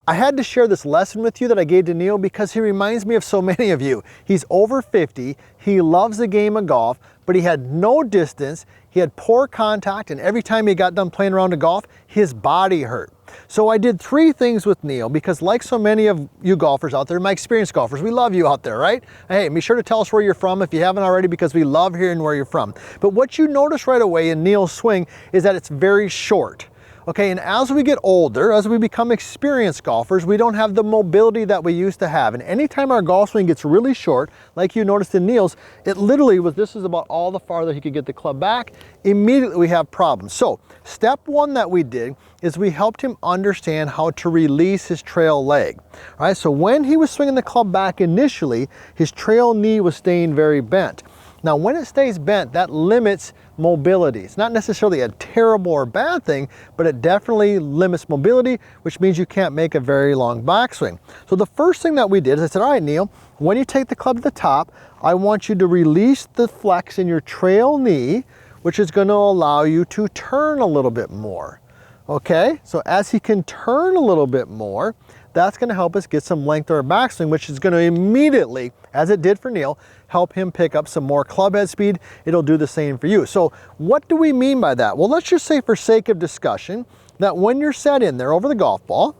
I had to share this lesson with you that I gave to Neil because he reminds me of so many of you. He's over 50, he loves the game of golf, but he had no distance, he had poor contact, and every time he got done playing around the golf, his body hurt. So I did 3 things with Neil because like so many of you golfers out there, my experienced golfers, we love you out there, right? Hey, be sure to tell us where you're from if you haven't already because we love hearing where you're from. But what you notice right away in Neil's swing is that it's very short. Okay, and as we get older, as we become experienced golfers, we don't have the mobility that we used to have. And anytime our golf swing gets really short, like you noticed in Neil's, it literally was, this is about all the farther he could get the club back. Immediately we have problems. So step 1 that we did is we helped him understand how to release his trail leg. All right, so when he was swinging the club back initially, his trail knee was staying very bent. Now, when it stays bent, that limits mobility. It's not necessarily a terrible or bad thing, but it definitely limits mobility, which means you can't make a very long backswing. So the first thing that we did is I said, all right, Neil, when you take the club to the top, I want you to release the flex in your trail knee, which is going to allow you to turn a little bit more. Okay, so as he can turn a little bit more, that's going to help us get some length to our backswing, which is going to immediately, as it did for Neil, help him pick up some more club head speed. It'll do the same for you. So what do we mean by that? Well, let's just say for sake of discussion that when you're set in there over the golf ball,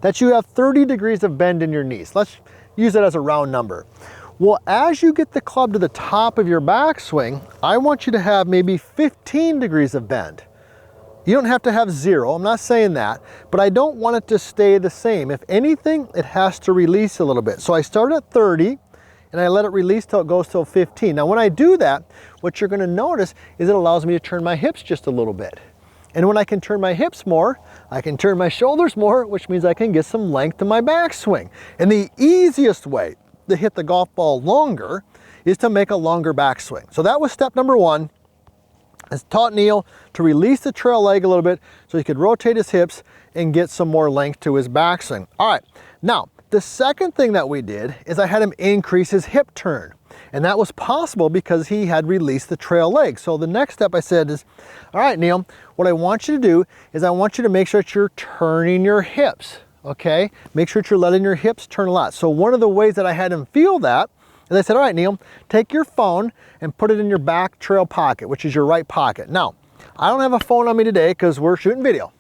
that you have 30 degrees of bend in your knees. Let's use it as a round number. Well, as you get the club to the top of your backswing, I want you to have maybe 15 degrees of bend. You don't have to have 0, I'm not saying that, but I don't want it to stay the same. If anything, it has to release a little bit. So I start at 30 and I let it release till it goes till 15. Now when I do that, what you're gonna notice is it allows me to turn my hips just a little bit. And when I can turn my hips more, I can turn my shoulders more, which means I can get some length to my backswing. And the easiest way to hit the golf ball longer is to make a longer backswing. So that was step number 1. I taught Neil to release the trail leg a little bit so he could rotate his hips and get some more length to his backswing. All right, now the second thing that we did is I had him increase his hip turn. And that was possible because he had released the trail leg. So the next step I said is, all right, Neil, what I want you to do is I want you to make sure that you're turning your hips, okay? Make sure that you're letting your hips turn a lot. So one of the ways that I had him feel that is I said, all right, Neil, take your phone and put it in your back trail pocket, which is your right pocket. Now, I don't have a phone on me today because we're shooting video,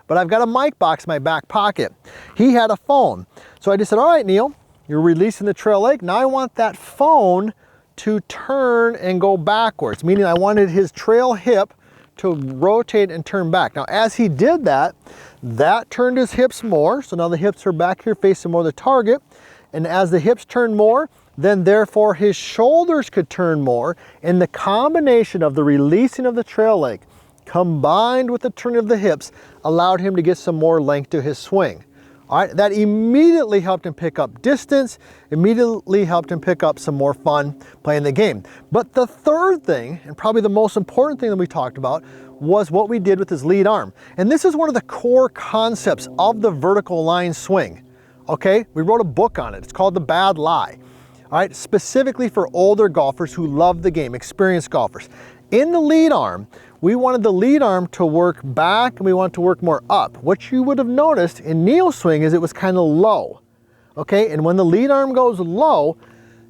but I've got a mic box in my back pocket. He had a phone. So I just said, all right, Neil, you're releasing the trail leg. Now I want that phone to turn and go backwards, meaning I wanted his trail hip to rotate and turn back. Now, as he did that, that turned his hips more. So now the hips are back here facing more the target. And as the hips turn more, then therefore his shoulders could turn more. And the combination of the releasing of the trail leg combined with the turn of the hips allowed him to get some more length to his swing. All right, that immediately helped him pick up distance, immediately helped him pick up some more fun playing the game. But the third thing, and probably the most important thing that we talked about, was what we did with his lead arm. And this is one of the core concepts of the vertical line swing. Okay, we wrote a book on it. It's called The Bad Lie. All right, specifically for older golfers who love the game, experienced golfers. In the lead arm, we wanted the lead arm to work back and we want it to work more up. What you would have noticed in Neil's swing is it was kind of low. Okay, and when the lead arm goes low,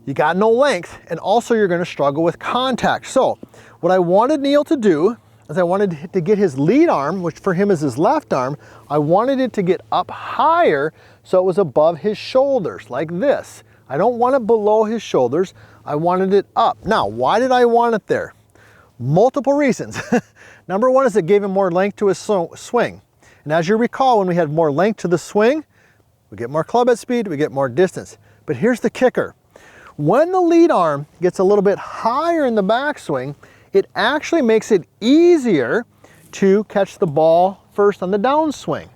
you got no length and also you're going to struggle with contact. So what I wanted Neil to do is I wanted to get his lead arm, which for him is his left arm, I wanted it to get up higher so it was above his shoulders like this. I don't want it below his shoulders, I wanted it up. Now, why did I want it there? Multiple reasons. Number one is it gave him more length to his swing. And as you recall, when we had more length to the swing, we get more club head speed, we get more distance. But here's the kicker. When the lead arm gets a little bit higher in the backswing, it actually makes it easier to catch the ball first on the downswing.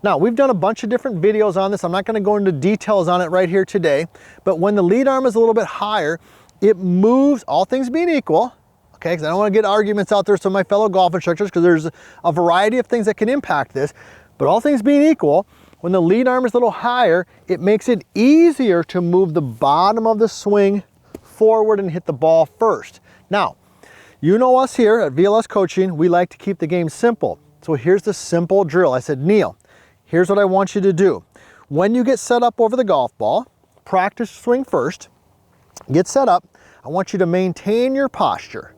Now, we've done a bunch of different videos on this. I'm not going to go into details on it right here today, but when the lead arm is a little bit higher, it moves, all things being equal, okay, because I don't want to get arguments out there to my fellow golf instructors because there's a variety of things that can impact this, but all things being equal, when the lead arm is a little higher, it makes it easier to move the bottom of the swing forward and hit the ball first. Now, you know us here at VLS Coaching, we like to keep the game simple. So here's the simple drill. I said, Neil, here's what I want you to do. When you get set up over the golf ball, practice swing first, get set up. I want you to maintain your posture,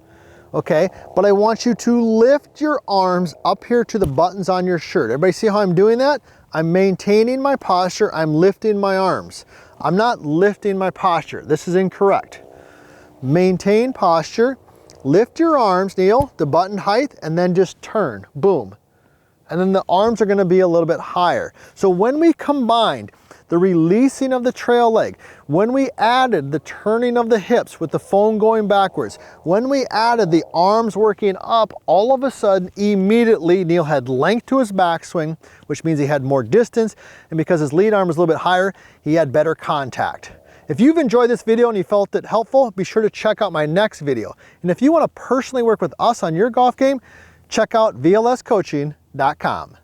okay? But I want you to lift your arms up here to the buttons on your shirt. Everybody see how I'm doing that? I'm maintaining my posture, I'm lifting my arms. I'm not lifting my posture. This is incorrect. Maintain posture, lift your arms, Neil, the button height, and then just turn, boom. And then the arms are gonna be a little bit higher. So when we combined the releasing of the trail leg, when we added the turning of the hips with the phone going backwards, when we added the arms working up, all of a sudden, immediately, Neil had length to his backswing, which means he had more distance, and because his lead arm was a little bit higher, he had better contact. If you've enjoyed this video and you felt it helpful, be sure to check out my next video. And if you want to personally work with us on your golf game, check out vlscoaching.com.